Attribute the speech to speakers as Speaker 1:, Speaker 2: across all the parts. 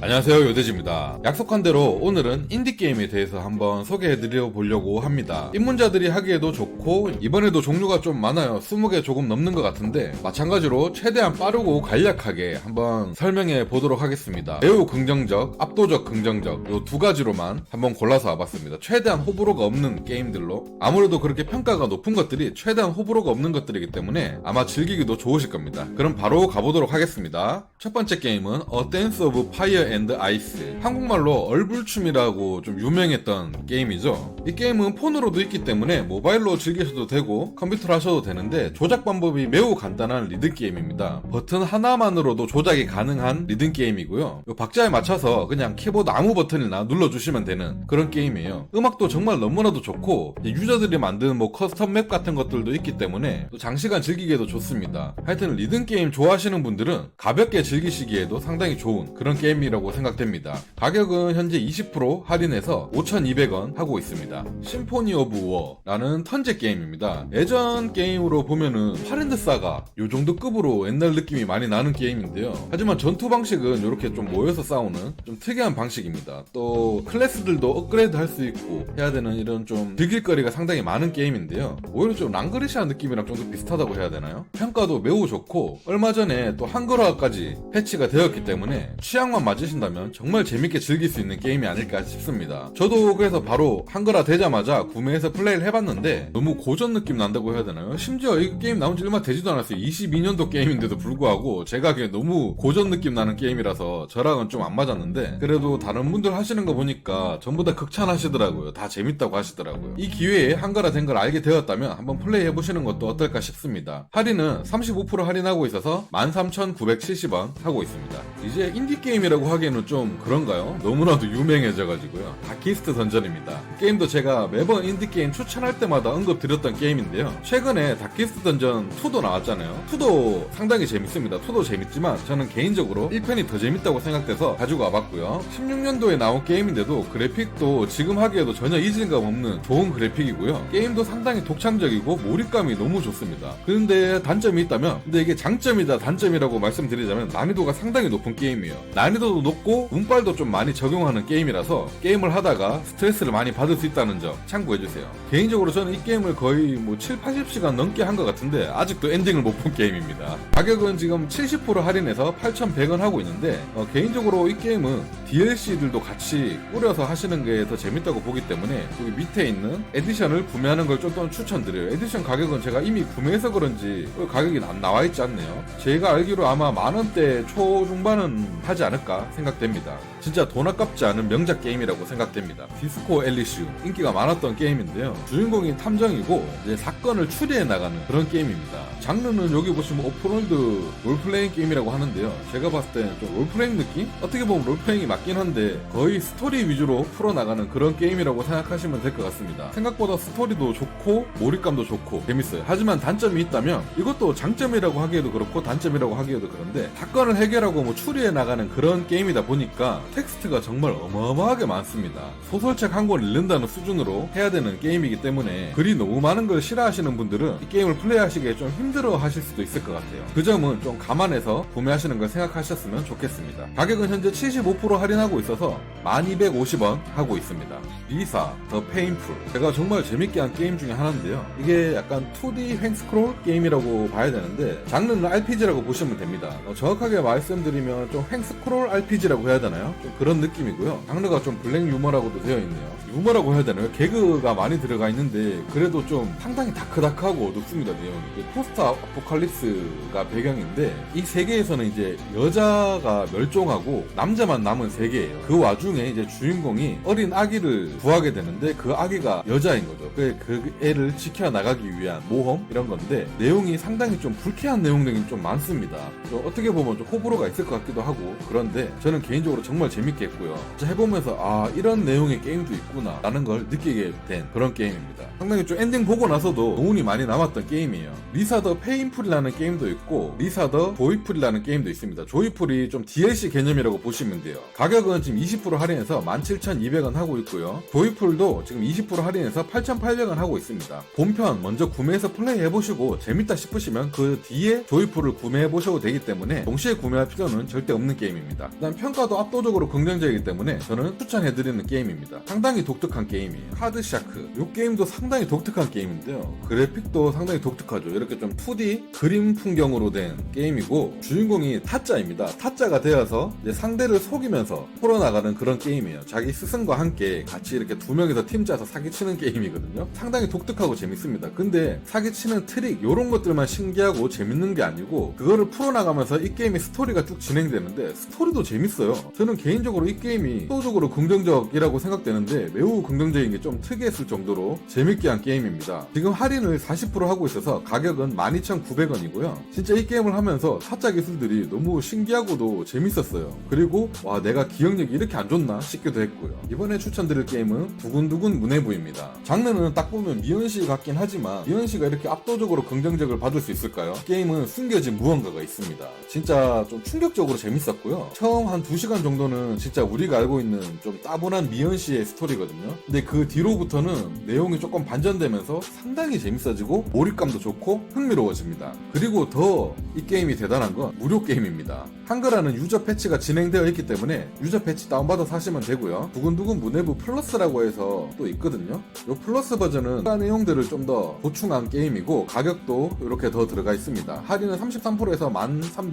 Speaker 1: 안녕하세요, 요대지입니다. 약속한 대로 오늘은 인디게임에 대해서 한번 소개해드려 보려고 합니다. 입문자들이 하기에도 좋고 이번에도 종류가 좀 많아요. 20개 조금 넘는 것 같은데 마찬가지로 최대한 빠르고 간략하게 한번 설명해 보도록 하겠습니다. 매우 긍정적, 압도적 긍정적 요 두 가지로만 한번 골라서 와봤습니다. 최대한 호불호가 없는 게임들로. 아무래도 그렇게 평가가 높은 것들이 최대한 호불호가 없는 것들이기 때문에 아마 즐기기도 좋으실 겁니다. 그럼 바로 가보도록 하겠습니다. 첫 번째 게임은 A Dance of Fire and Ice, 한국말로 얼불춤이라고 좀 유명했던 게임이죠. 이 게임은 폰으로도 있기 때문에 모바일로 즐기셔도 되고 컴퓨터로 하셔도 되는데 조작 방법이 매우 간단한 리듬 게임입니다. 버튼 하나만으로도 조작이 가능한 리듬 게임이고요. 이 박자에 맞춰서 그냥 키보드 아무 버튼이나 눌러주시면 되는 그런 게임이에요. 음악도 정말 너무나도 좋고 유저들이 만든 커스텀 맵 같은 것들도 있기 때문에 또 장시간 즐기기에도 좋습니다. 하여튼 리듬 게임 좋아하시는 분들은 가볍게 즐기시기에도 상당히 좋은 그런 게임이라고 생각됩니다. 가격은 현재 20% 할인해서 5,200원 하고 있습니다. 심포니 오브 워라는 턴제 게임입니다. 예전 게임으로 보면은 파랜드 사가 요 정도 급으로 옛날 느낌이 많이 나는 게임인데요. 하지만 전투 방식은 이렇게 좀 모여서 싸우는 좀 특이한 방식입니다. 또 클래스들도 업그레이드 할 수 있고 해야 되는 이런 좀 즐길거리가 상당히 많은 게임인데요. 오히려 좀 랑그리시아 느낌이랑 좀 더 비슷하다고 해야 되나요? 평가도 매우 좋고 얼마 전에 또 한글화까지 패치가 되었기 때문에 취향만 맞으신다면 정말 재밌게 즐길 수 있는 게임이 아닐까 싶습니다. 저도 그래서 바로 한글화 되자마자 구매해서 플레이를 해봤는데 너무 고전 느낌 난다고 해야 되나요? 심지어 이 게임 나온 지 얼마 되지도 않았어요. 22년도 게임인데도 불구하고 제가 하기엔 너무 고전 느낌 나는 게임이라서 저랑은 좀 안 맞았는데 그래도 다른 분들 하시는 거 보니까 전부 다 극찬하시더라고요. 다 재밌다고 하시더라고요. 이 기회에 한글화 된 걸 알게 되었다면 한번 플레이 해보시는 것도 어떨까 싶습니다. 할인은 35% 할인하고 있어서 13,970원 하고 있습니다. 이제 인디게임이라고 하기에는 좀 그런가요? 너무나도 유명해져가지고요. 다키스트 던전입니다. 게임도 제가 매번 인디게임 추천할 때마다 언급드렸던 게임인데요. 최근에 다키스트 던전 2도 나왔잖아요. 2도 상당히 재밌습니다. 2도 재밌지만 저는 개인적으로 1편이 더 재밌다고 생각돼서 가지고 와봤고요. 16년도에 나온 게임인데도 그래픽도 지금 하기에도 전혀 이질감 없는 좋은 그래픽이고요. 게임도 상당히 독창적이고 몰입감이 너무 좋습니다. 그런데 단점이 있다면, 근데 이게 장점이다 단점이라고 말씀드리자면 난이도가 상당히 높은 게임이에요. 난이도도 높고 운빨도 좀 많이 적용하는 게임이라서 게임을 하다가 스트레스를 많이 받을 수 있다는 점 참고해주세요. 개인적으로 저는 이 게임을 거의 7, 80시간 넘게 한 것 같은데 아직도 엔딩을 못 본 게임입니다. 가격은 지금 70% 할인해서 8,100원 하고 있는데 개인적으로 이 게임은 DLC들도 같이 꾸려서 하시는 게 더 재밌다고 보기 때문에 여기 밑에 있는 에디션을 구매하는 걸 좀 더 추천드려요. 에디션 가격은 제가 이미 구매해서 그런지 가격이 안 나와있지 않네요. 제가 알기로 아마 만원대 초중반은 하지 않을까 생각됩니다. 진짜 돈 아깝지 않은 명작 게임이라고 생각됩니다. 디스코 엘리시움 인기가 많았던 게임인데요. 주인공이 탐정이고 이제 사건을 추리해 나가는 그런 게임입니다. 장르는 여기 보시면 오픈월드 롤플레잉 게임이라고 하는데요. 제가 봤을 때는 좀 롤플레잉 느낌? 어떻게 보면 롤플레잉이 맞긴 한데 거의 스토리 위주로 풀어나가는 그런 게임이라고 생각하시면 될 것 같습니다. 생각보다 스토리도 좋고 몰입감도 좋고 재밌어요. 하지만 단점이 있다면 이것도 장점이라고 하기에도 그렇고 단점이라고 하기에도 그런데 사건을 해결하고 추리해 나가는 그런 게임이다 보니까 텍스트가 정말 어마어마하게 많습니다. 소설책 한 권 읽는다는 수준으로 해야 되는 게임이기 때문에 글이 너무 많은 걸 싫어하시는 분들은 이 게임을 플레이하시기에 좀 힘들어 하실 수도 있을 것 같아요. 그 점은 좀 감안해서 구매하시는 걸 생각하셨으면 좋겠습니다. 가격은 현재 75% 할인하고 있어서 1250원 하고 있습니다. 리사 더 페인풀, 제가 정말 재밌게 한 게임 중에 하나인데요. 이게 약간 2D 횡스크롤 게임이라고 봐야 되는데 장르는 RPG라고 보시면 됩니다. 정확하게 말씀드리면 좀 횡스크롤 RPG라고 해야 되나요? 좀 그런 느낌이고요. 장르가 좀 블랙 유머라고도 되어 있네요. 유머라고 해야 되나요? 개그가 많이 들어가 있는데 그래도 좀 상당히 다크다크하고 어둡습니다. 내용이 포스트 아포칼립스가 배경인데 이 세계에서는 이제 여자가 멸종하고 남자만 남은 세계예요. 그 와중에 이제 주인공이 어린 아기를 구하게 되는데 그 아기가 여자인 거죠. 그 애를 지켜나가기 위한 모험 이런 건데 내용이 상당히 좀 불쾌한 내용들이 좀 많습니다. 어떻게 보면 좀 호불호가 있을 것 같기도 하고 그런데 저는 개인적으로 정말 재밌게 했고요. 해보면서 이런 내용의 게임도 있구나 라는 걸 느끼게 된 그런 게임입니다. 상당히 좀 엔딩 보고 나서도 노운이 많이 남았던 게임이에요. 리사 더 페인풀이라는 게임도 있고 리사 더 조이풀이라는 게임도 있습니다. 조이풀이 좀 DLC 개념이라고 보시면 돼요. 가격은 지금 20% 할인해서 17,200원 하고 있고요. 조이풀도 지금 20% 할인해서 8,800원 하고 있습니다. 본편 먼저 구매해서 플레이해보시고 재밌다 싶으시면 그 뒤에 조이풀을 구매해보셔도 되기 때문에 동시에 구매할 필요는 절대 없는 게임입니다. 일단 평가도 압도적으로 긍정적이기 때문에 저는 추천해드리는 게임입니다. 상당히 독특한 게임이에요. 하드샤크. 이 게임도 상당히 독특한 게임인데요. 그래픽도 상당히 독특하죠. 이렇게 좀 2D 그림 풍경으로 된 게임이고 주인공이 타짜입니다. 타짜가 되어서 이제 상대를 속이면서 풀어나가는 그런 게임이에요. 자기 스승과 함께 같이 이렇게 두 명이서 팀 짜서 사기치는 게임이거든요. 상당히 독특하고 재밌습니다. 근데 사기치는 트릭 이런 것들만 신기하고 재밌는 게 아니고 그거를 풀어나가면서 이 게임의 스토리가 쭉 진행되는데 스토리도 재밌어요. 저는 개인적으로 이 게임이 압도적으로 긍정적이라고 생각되는데 매우 긍정적인 게 좀 특이했을 정도로 재밌게 한 게임입니다. 지금 할인을 40% 하고 있어서 가격은 12,900원이고요. 진짜 이 게임을 하면서 타짜 기술들이 너무 신기하고도 재밌었어요. 그리고 와 내가 기억력이 이렇게 안 좋나 싶기도 했고요. 이번에 추천드릴 게임은 두근두근 문해부입니다. 장르는 딱 보면 미연시 같긴 하지만 미연시가 이렇게 압도적으로 긍정적을 받을 수 있을까요? 게임은 숨겨진 무언가가 있습니다. 진짜 좀 충격적으로 재밌었고요. 처음 한 2시간 정도는 진짜 우리가 알고 있는 좀 따분한 미연시의 스토리거든요. 근데 그 뒤로부터는 내용이 조금 반전되면서 상당히 재밌어지고 몰입감도 좋고 흥미로워집니다. 그리고 더 이 게임이 대단한 건 무료 게임입니다. 한글화는 유저 패치가 진행되어 있기 때문에 유저 패치 다운받아 사시면 되고요. 두근두근 문해부 플러스라고 해서 또 있거든요. 이 플러스 버전은 내용들을 좀 더 보충한 게임이고 가격도 이렇게 더 들어가 있습니다. 할인은 33%에서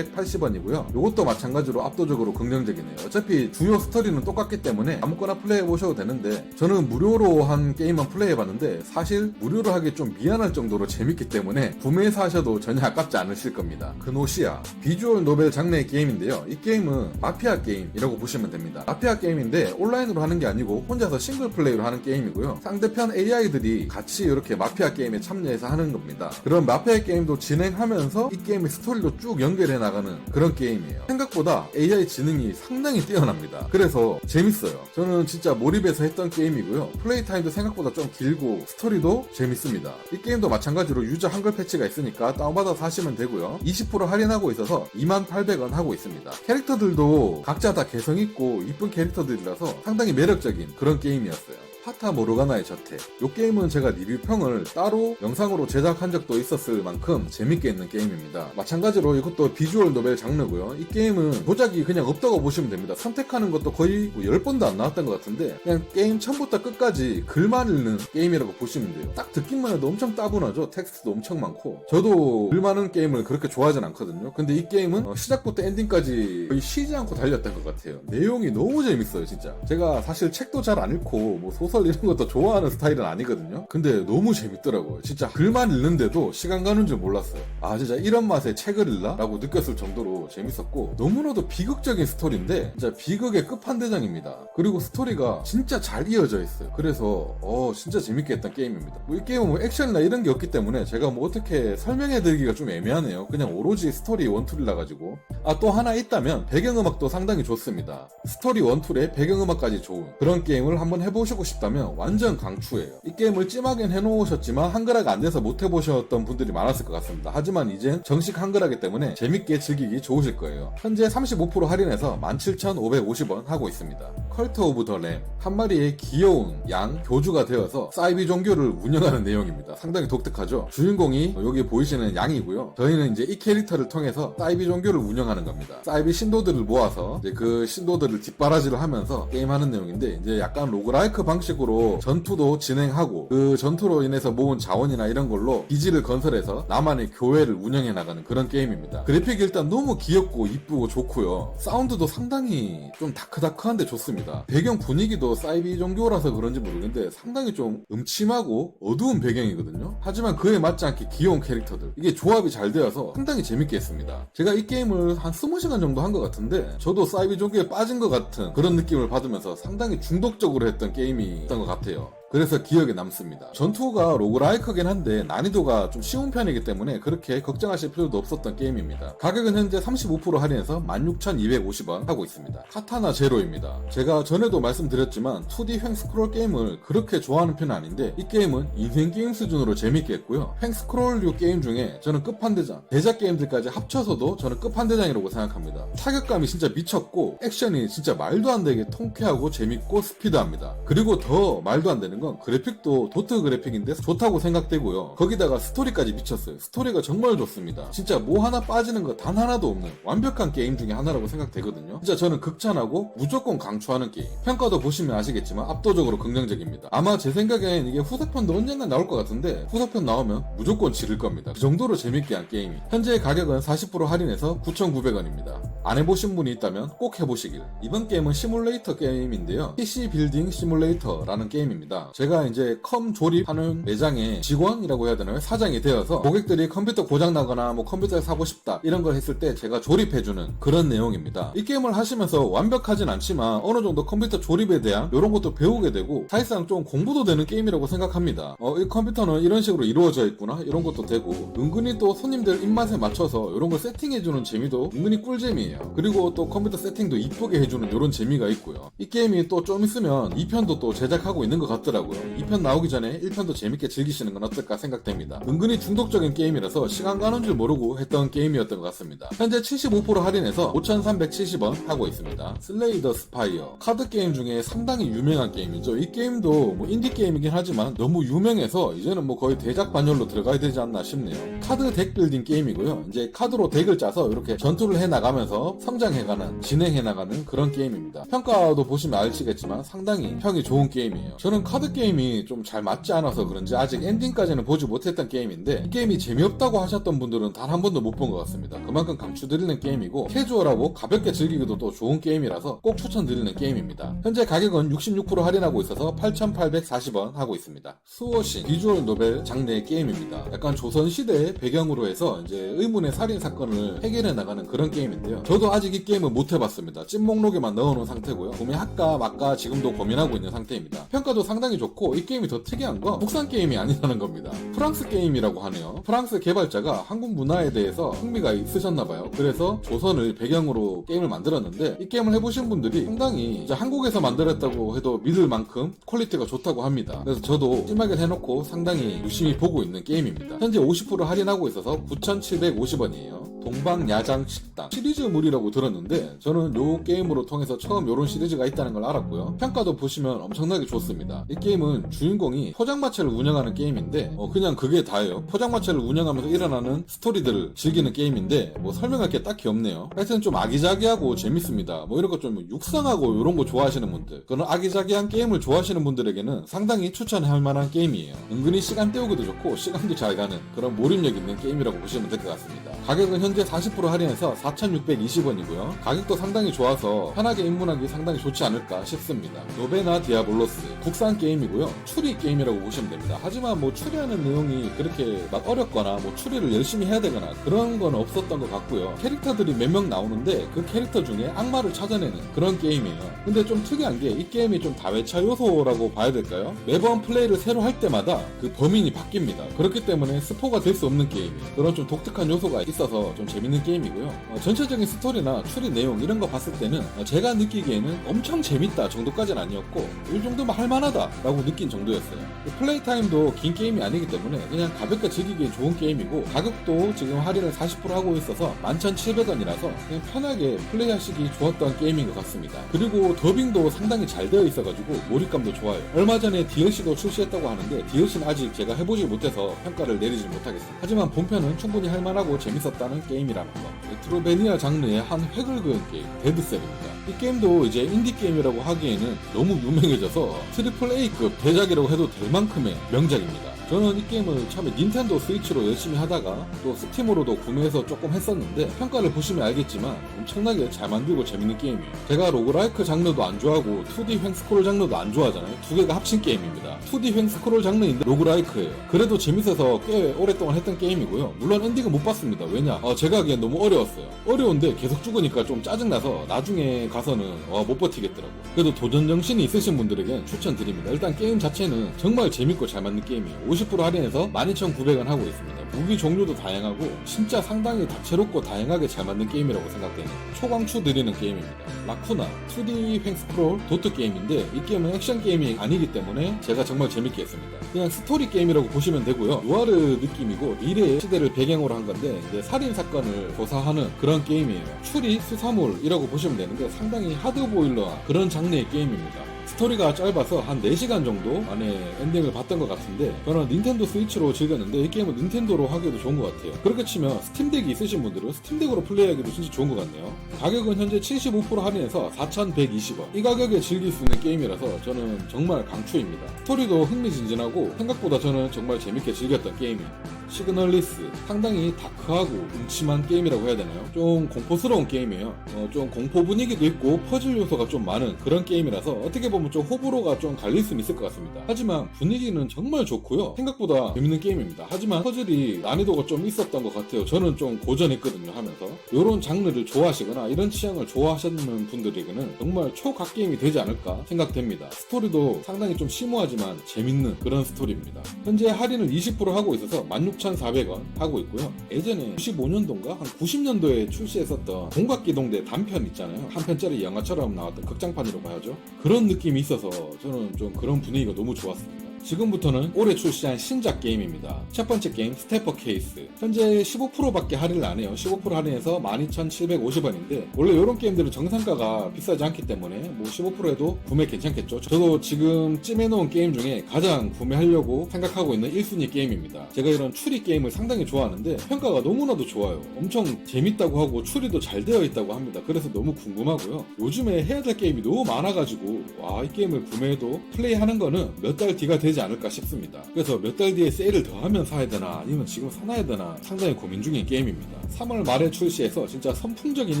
Speaker 1: 1380원이고요. 이것도 마찬가지로 압도적으로 긍정적이네요. 어차피 주요 스토리는 똑같기 때문에 아무거나 플레이해보셔도 되는데 저는 무료로 한 게임만 플레이해봤는데 사실 무료로 하기 좀 미안할 정도로 재밌기 때문에 구매해서 하셔도 전혀 아깝지 않으실 겁니다. 그노시아 비주얼 노벨 장르의 게임인데요. 이 게임은 마피아 게임이라고 보시면 됩니다. 마피아 게임인데 온라인으로 하는 게 아니고 혼자서 싱글 플레이로 하는 게임이고요. 상대편 AI들이 같이 이렇게 마피아 게임에 참여해서 하는 겁니다. 그런 마피아 게임도 진행하면서 이 게임의 스토리로 쭉 연결해 나가는 그런 게임이에요. 생각보다 AI 지능이 상당히 뛰어납니다. 그래서 재밌어요. 저는 진짜 몰입해서 했던 게임이고요. 플레이 타임도 생각보다 좀 길고 스토리도 재밌습니다. 이 게임도 마찬가지로 유저 한글 패치가 있으니까 다운받아서 하시면 되고요. 20% 할인하고 있어서 28,800원 하고 있습니다. 캐릭터들도 각자 다 개성있고 이쁜 캐릭터들이라서 상당히 매력적인 그런 게임이었어요. 파타 모르가나의 저택. 이 게임은 제가 리뷰평을 따로 영상으로 제작한 적도 있었을 만큼 재밌게 있는 게임입니다. 마찬가지로 이것도 비주얼 노벨 장르고요. 이 게임은 조작이 그냥 없다고 보시면 됩니다. 선택하는 것도 거의 10번도 안 나왔던 것 같은데 그냥 게임 처음부터 끝까지 글만 읽는 게임이라고 보시면 돼요. 딱 듣기만 해도 엄청 따분하죠. 텍스트도 엄청 많고 저도 글 많은 게임을 그렇게 좋아하진 않거든요. 근데 이 게임은 시작부터 엔딩까지 거의 쉬지 않고 달렸던 것 같아요. 내용이 너무 재밌어요 진짜. 제가 사실 책도 잘 안 읽고 뭐 소설 이런 것도 좋아하는 스타일은 아니거든요. 근데 너무 재밌더라고요. 진짜 글만 읽는데도 시간 가는 줄 몰랐어요. 아 진짜 이런 맛에 책을 읽나? 라고 느꼈을 정도로 재밌었고 너무나도 비극적인 스토리인데 진짜 비극의 끝판대장입니다. 그리고 스토리가 진짜 잘 이어져 있어요. 그래서 진짜 재밌게 했던 게임입니다. 이 게임은 뭐 액션이나 이런 게 없기 때문에 제가 뭐 어떻게 설명해드리기가 좀 애매하네요. 그냥 오로지 스토리 원툴이라 가지고. 또 하나 있다면 배경음악도 상당히 좋습니다. 스토리 원툴에 배경음악까지 좋은 그런 게임을 한번 해보시고 싶다면 완전 강추예요. 이 게임을 찜하긴 해놓으셨지만 한글화가 안 돼서 못 해보셨던 분들이 많았을 것 같습니다. 하지만 이젠 정식 한글화기 때문에 재밌게 즐기기 좋으실 거예요. 현재 35% 할인해서 17,550원 하고 있습니다. 컬트 오브 더 램. 한 마리의 귀여운 양 교주가 되어서 사이비 종교를 운영하는 내용입니다. 상당히 독특하죠. 주인공이 여기 보이시는 양이고요. 저희는 이제 이 캐릭터를 통해서 사이비 종교를 운영하는 겁니다. 사이비 신도들을 모아서 이제 그 신도들을 뒷바라지를 하면서 게임하는 내용인데 이제 약간 로그라이크 방식으로 전투도 진행하고 그 전투로 인해서 모은 자원이나 이런 걸로 기지를 건설해서 나만의 교회를 운영해 나가는 그런 게임입니다. 그래픽이 일단 너무 귀엽고 이쁘고 좋고요. 사운드도 상당히 좀 다크다크한데 좋습니다. 배경 분위기도 사이비 종교라서 그런지 모르겠는데 상당히 좀 음침하고 어두운 배경이거든요. 하지만 그에 맞지 않게 귀여운 캐릭터들 이게 조합이 잘 되어서 상당히 재밌게 했습니다. 제가 이 게임을 한 20시간 정도 한 것 같은데 저도 사이비 종교에 빠진 것 같은 그런 느낌을 받으면서 상당히 중독적으로 했던 게임이 있던 것 같아요. 그래서 기억에 남습니다. 전투가 로그라이크긴 한데 난이도가 좀 쉬운 편이기 때문에 그렇게 걱정하실 필요도 없었던 게임입니다. 가격은 현재 35% 할인해서 16,250원 하고 있습니다. 카타나 제로입니다. 제가 전에도 말씀드렸지만 2D 횡 스크롤 게임을 그렇게 좋아하는 편은 아닌데 이 게임은 인생 게임 수준으로 재밌게 했고요. 횡 스크롤류 게임 중에 저는 끝판대장, 대작 게임들까지 합쳐서도 저는 끝판대장이라고 생각합니다. 타격감이 진짜 미쳤고 액션이 진짜 말도 안 되게 통쾌하고 재밌고 스피드합니다. 그리고 더 말도 안 되는 건 그래픽도 도트 그래픽인데 좋다고 생각되고요. 거기다가 스토리까지 미쳤어요. 스토리가 정말 좋습니다. 진짜 뭐 하나 빠지는 거 단 하나도 없는 완벽한 게임 중에 하나라고 생각되거든요. 진짜 저는 극찬하고 무조건 강추하는 게임. 평가도 보시면 아시겠지만 압도적으로 긍정적입니다. 아마 제 생각엔 이게 후속편도 언젠간 나올 것 같은데 후속편 나오면 무조건 지를 겁니다. 그 정도로 재밌게 한 게임이. 현재 가격은 40% 할인해서 9,900원입니다. 안 해보신 분이 있다면 꼭 해보시길. 이번 게임은 시뮬레이터 게임인데요. PC 빌딩 시뮬레이터라는 게임입니다. 제가 이제 컴 조립하는 매장의 직원이라고 해야 되나요? 사장이 되어서 고객들이 컴퓨터 고장나거나 뭐 컴퓨터를 사고 싶다 이런 걸 했을 때 제가 조립해주는 그런 내용입니다. 이 게임을 하시면서 완벽하진 않지만 어느 정도 컴퓨터 조립에 대한 이런 것도 배우게 되고 사실상 좀 공부도 되는 게임이라고 생각합니다. 이 컴퓨터는 이런 식으로 이루어져 있구나 이런 것도 되고 은근히 또 손님들 입맛에 맞춰서 이런 걸 세팅해주는 재미도 은근히 꿀잼이에요. 그리고 또 컴퓨터 세팅도 이쁘게 해주는 이런 재미가 있고요. 이 게임이 또 좀 있으면 2편도 또 제작하고 있는 것 같더라고요. 2편 나오기 전에 1편도 재밌게 즐기시는 건 어떨까 생각됩니다. 은근히 중독적인 게임이라서 시간 가는 줄 모르고 했던 게임이었던 것 같습니다. 현재 75% 할인해서 5,370원 하고 있습니다. 슬레이 더 스파이어. 카드 게임 중에 상당히 유명한 게임이죠. 이 게임도 뭐 인디 게임이긴 하지만 너무 유명해서 이제는 뭐 거의 대작 반열로 들어가야 되지 않나 싶네요. 카드 덱 빌딩 게임이고요. 이제 카드로 덱을 짜서 이렇게 전투를 해나가면서 성장해가는, 진행해나가는 그런 게임입니다. 평가도 보시면 아시겠지만 상당히 평이 좋은 게임이에요. 저는 카드 게임이 좀 잘 맞지 않아서 그런지 아직 엔딩까지는 보지 못했던 게임인데 이 게임이 재미없다고 하셨던 분들은 단 한 번도 못 본 것 같습니다. 그만큼 강추드리는 게임이고 캐주얼하고 가볍게 즐기기도 또 좋은 게임이라서 꼭 추천드리는 게임입니다. 현재 가격은 66% 할인하고 있어서 8,840원 하고 있습니다. 수호신 비주얼 노벨 장르의 게임입니다. 약간 조선시대 배경으로 해서 이제 의문의 살인 사건을 해결해 나가는 그런 게임인데요. 저도 아직 이 게임은 못 해봤습니다. 찐목록에만 넣어놓은 상태고요. 구매할까 말까 지금도 고민하고 있는 상태입니다. 평가도 상당히 좋고 이 게임이 더 특이한 건 국산 게임이 아니라는 겁니다. 프랑스 게임이라고 하네요. 프랑스 개발자가 한국 문화에 대해서 흥미가 있으셨나봐요. 그래서 조선을 배경으로 게임을 만들었는데 이 게임을 해보신 분들이 상당히 이제 한국에서 만들었다고 해도 믿을 만큼 퀄리티가 좋다고 합니다. 그래서 저도 찜하게 해놓고 상당히 유심히 보고 있는 게임입니다. 현재 50% 할인하고 있어서 9,750원이에요. 동방야장식당 시리즈물이라고 들었는데 저는 요 게임으로 통해서 처음 요런 시리즈가 있다는 걸 알았고요. 평가도 보시면 엄청나게 좋습니다. 이 게임은 주인공이 포장마차를 운영하는 게임인데 그냥 그게 다예요. 포장마차를 운영하면서 일어나는 스토리들을 즐기는 게임인데 뭐 설명할 게 딱히 없네요. 하여튼 좀 아기자기하고 재밌습니다. 뭐 이런 거 좀 육성하고 이런 거 좋아하시는 분들, 그런 아기자기한 게임을 좋아하시는 분들에게는 상당히 추천할 만한 게임이에요. 은근히 시간 때우기도 좋고 시간도 잘 가는 그런 몰입력 있는 게임이라고 보시면 될 것 같습니다. 가격은 현재 40% 할인해서 4,620원이고요. 가격도 상당히 좋아서 편하게 입문하기 상당히 좋지 않을까 싶습니다. 노베나 디아블로스 국산 게임이고요. 추리 게임이라고 보시면 됩니다. 하지만 뭐 추리하는 내용이 그렇게 막 어렵거나 뭐 추리를 열심히 해야 되거나 그런 건 없었던 것 같고요. 캐릭터들이 몇 명 나오는데 그 캐릭터 중에 악마를 찾아내는 그런 게임이에요. 근데 좀 특이한 게 이 게임이 좀 다회차 요소라고 봐야 될까요? 매번 플레이를 새로 할 때마다 그 범인이 바뀝니다. 그렇기 때문에 스포가 될 수 없는 게임이에요. 그런 좀 독특한 요소가 있어서 좀 재밌는 게임이고요. 전체적인 스토리나 추리 내용 이런 거 봤을 때는 제가 느끼기에는 엄청 재밌다 정도까지는 아니었고 이 정도면 할만하다 라고 느낀 정도였어요. 플레이 타임도 긴 게임이 아니기 때문에 그냥 가볍게 즐기기에 좋은 게임이고 가격도 지금 할인을 40% 하고 있어서 11,700원이라서 그냥 편하게 플레이하시기 좋았던 게임인 것 같습니다. 그리고 더빙도 상당히 잘 되어 있어가지고 몰입감도 좋아요. 얼마 전에 DLC도 출시했다고 하는데 DLC는 아직 제가 해보지 못해서 평가를 내리지 못하겠습니다. 하지만 본편은 충분히 할만하고 재밌었다는 게임이라는 거. 메트로베니아 장르의 한 획을 그은 게임 데드셀입니다. 이 게임도 이제 인디 게임이라고 하기에는 너무 유명해져서 트리플 A급 대작이라고 해도 될 만큼의 명작입니다. 저는 이 게임을 처음에 닌텐도 스위치로 열심히 하다가 또 스팀으로도 구매해서 조금 했었는데 평가를 보시면 알겠지만 엄청나게 잘 만들고 재밌는 게임이에요. 제가 로그라이크 장르도 안 좋아하고 2D 횡스크롤 장르도 안 좋아하잖아요. 두 개가 합친 게임입니다. 2D 횡스크롤 장르인데 로그라이크예요. 그래도 재밌어서 꽤 오랫동안 했던 게임이고요. 물론 엔딩은 못 봤습니다. 왜냐? 제가 하기엔 너무 어려웠어요. 어려운데 계속 죽으니까 좀 짜증나서 나중에 가서는 못 버티겠더라고요. 그래도 도전 정신이 있으신 분들에겐 추천드립니다. 일단 게임 자체는 정말 재밌고 잘 만든 게임이에요. 50% 할인해서 12,900원 하고 있습니다. 무기 종류도 다양하고 진짜 상당히 다채롭고 다양하게 잘 만든 게임이라고 생각되는 초강추 드리는 게임입니다. 라쿠나 2D 횡스크롤 도트 게임인데 이 게임은 액션 게임이 아니기 때문에 제가 정말 재밌게 했습니다. 그냥 스토리 게임이라고 보시면 되고요. 누아르 느낌이고 미래 시대를 배경으로 한 건데 이제 살인 사건을 조사하는 그런 게임이에요. 추리 수사물이라고 보시면 되는데 상당히 하드보일러한 그런 장르의 게임입니다. 스토리가 짧아서 한 4시간 정도 안에 엔딩을 봤던 것 같은데 저는 닌텐도 스위치로 즐겼는데 이 게임은 닌텐도로 하기도 좋은 것 같아요. 그렇게 치면 스팀덱이 있으신 분들은 스팀덱으로 플레이하기도 진짜 좋은 것 같네요. 가격은 현재 75% 할인해서 4,120원. 이 가격에 즐길 수 있는 게임이라서 저는 정말 강추입니다. 스토리도 흥미진진하고 생각보다 저는 정말 재밌게 즐겼던 게임이에요. 시그널리스 상당히 다크하고 음침한 게임이라고 해야 되나요? 좀 공포스러운 게임이에요. 좀 공포 분위기도 있고 퍼즐 요소가 좀 많은 그런 게임이라서 어떻게 보면 좀 호불호가 좀 갈릴 수는 있을 것 같습니다. 하지만 분위기는 정말 좋고요. 생각보다 재밌는 게임입니다. 하지만 퍼즐이 난이도가 좀 있었던 것 같아요. 저는 좀 고전했거든요 하면서. 이런 장르를 좋아하시거나 이런 취향을 좋아하시는 분들에게는 정말 초각 게임이 되지 않을까 생각됩니다. 스토리도 상당히 좀 심오하지만 재밌는 그런 스토리입니다. 현재 할인을 20% 하고 있어서 16,400원 하고 있고요. 예전에 95년도인가 한 90년도에 출시했었던 공각기동대 단편 있잖아요. 한 편짜리 영화처럼 나왔던 극장판이라고 하죠. 그런 느낌이 있어서 저는 좀 그런 분위기가 너무 좋았습니다. 지금부터는 올해 출시한 신작 게임입니다. 첫 번째 게임 스태퍼 케이스. 현재 15%밖에 할인을 안 해요. 15% 할인해서 12,750원인데 원래 이런 게임들은 정상가가 비싸지 않기 때문에 뭐 15%에도 구매 괜찮겠죠. 저도 지금 찜해놓은 게임 중에 가장 구매하려고 생각하고 있는 1순위 게임입니다. 제가 이런 추리 게임을 상당히 좋아하는데 평가가 너무나도 좋아요. 엄청 재밌다고 하고 추리도 잘 되어 있다고 합니다. 그래서 너무 궁금하고요. 요즘에 해야 될 게임이 너무 많아가지고 이 게임을 구매해도 플레이하는 거는 몇 달 뒤가 되지 않을까 싶습니다. 그래서 몇 달 뒤에 세일을 더 하면 사야 되나 아니면 지금 사놔야 되나 상당히 고민 중인 게임입니다. 3월 말에 출시해서 진짜 선풍적인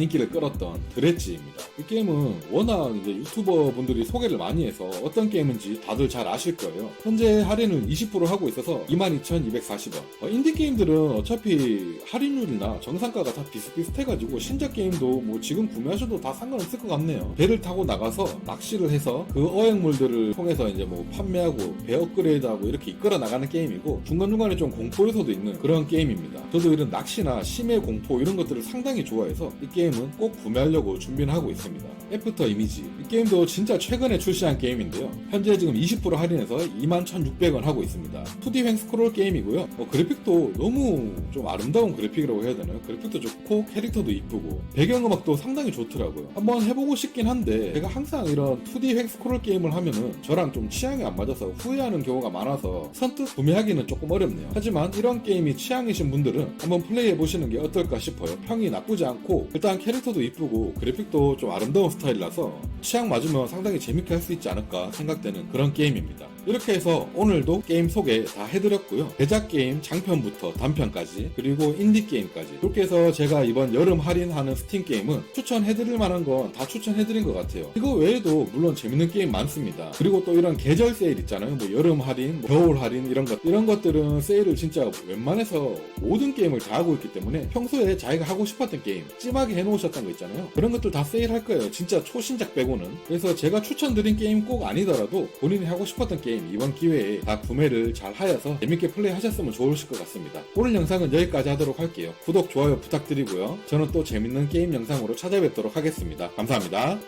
Speaker 1: 인기를 끌었던 드레찌입니다. 이 게임은 워낙 이제 유튜버 분들이 소개를 많이 해서 어떤 게임인지 다들 잘 아실 거예요. 현재 할인을 20% 하고 있어서 22,240원. 인디 게임들은 어차피 할인율이나 정상가가 다 비슷비슷해가지고 신작 게임도 뭐 지금 구매하셔도 다 상관없을 것 같네요. 배를 타고 나가서 낚시를 해서 그 어획물들을 통해서 이제 뭐 판매하고 배 업그레이드하고 이렇게 이끌어 나가는 게임이고 중간중간에 좀 공포 요소도 있는 그런 게임입니다. 저도 이런 낚시나 심해 공포 이런 것들을 상당히 좋아해서 이 게임은 꼭 구매하려고 준비를 하고 있습니다. 애프터 이미지 이 게임도 진짜 최근에 출시한 게임인데요. 현재 지금 20% 할인해서 21,600원 하고 있습니다. 2D 횡스크롤 게임이고요. 그래픽도 너무 좀 아름다운 그래픽이라고 해야 되나요? 그래픽도 좋고 캐릭터도 이쁘고 배경음악도 상당히 좋더라고요. 한번 해보고 싶긴 한데 제가 항상 이런 2D 횡스크롤 게임을 하면은 저랑 좀 취향이 안 맞아서 후회하는 경우가 많아서 선뜻 구매하기는 조금 어렵네요. 하지만 이런 게임이 취향이신 분들은 한번 플레이해보시는 게 어떨까 싶어요. 평이 나쁘지 않고 일단 캐릭터도 이쁘고 그래픽도 좀 아름다운 스타일이라서 취향 맞으면 상당히 재밌게 할 수 있지 않을까 생각되는 그런 게임입니다. 이렇게 해서 오늘도 게임 소개 다 해드렸고요. 대작 게임 장편부터 단편까지 그리고 인디 게임까지 그렇게 해서 제가 이번 여름 할인하는 스팀 게임은 추천해드릴 만한 건 다 추천해드린 것 같아요. 이거 외에도 물론 재밌는 게임 많습니다. 그리고 또 이런 계절 세일 있잖아요. 뭐 여름 할인, 뭐 겨울 할인 이런 것들은 세일을 진짜 웬만해서 모든 게임을 다 하고 있기 때문에 평소에 자기가 하고 싶었던 게임 찜하게 해놓으셨던 거 있잖아요. 그런 것들 다 세일할 거예요. 진짜 초신작 빼고는. 그래서 제가 추천드린 게임 꼭 아니더라도 본인이 하고 싶었던 게임 이번 기회에 다 구매를 잘 하여서 재밌게 플레이 하셨으면 좋으실 것 같습니다. 오늘 영상은 여기까지 하도록 할게요. 구독, 좋아요 부탁드리고요. 저는 또 재밌는 게임 영상으로 찾아뵙도록 하겠습니다. 감사합니다.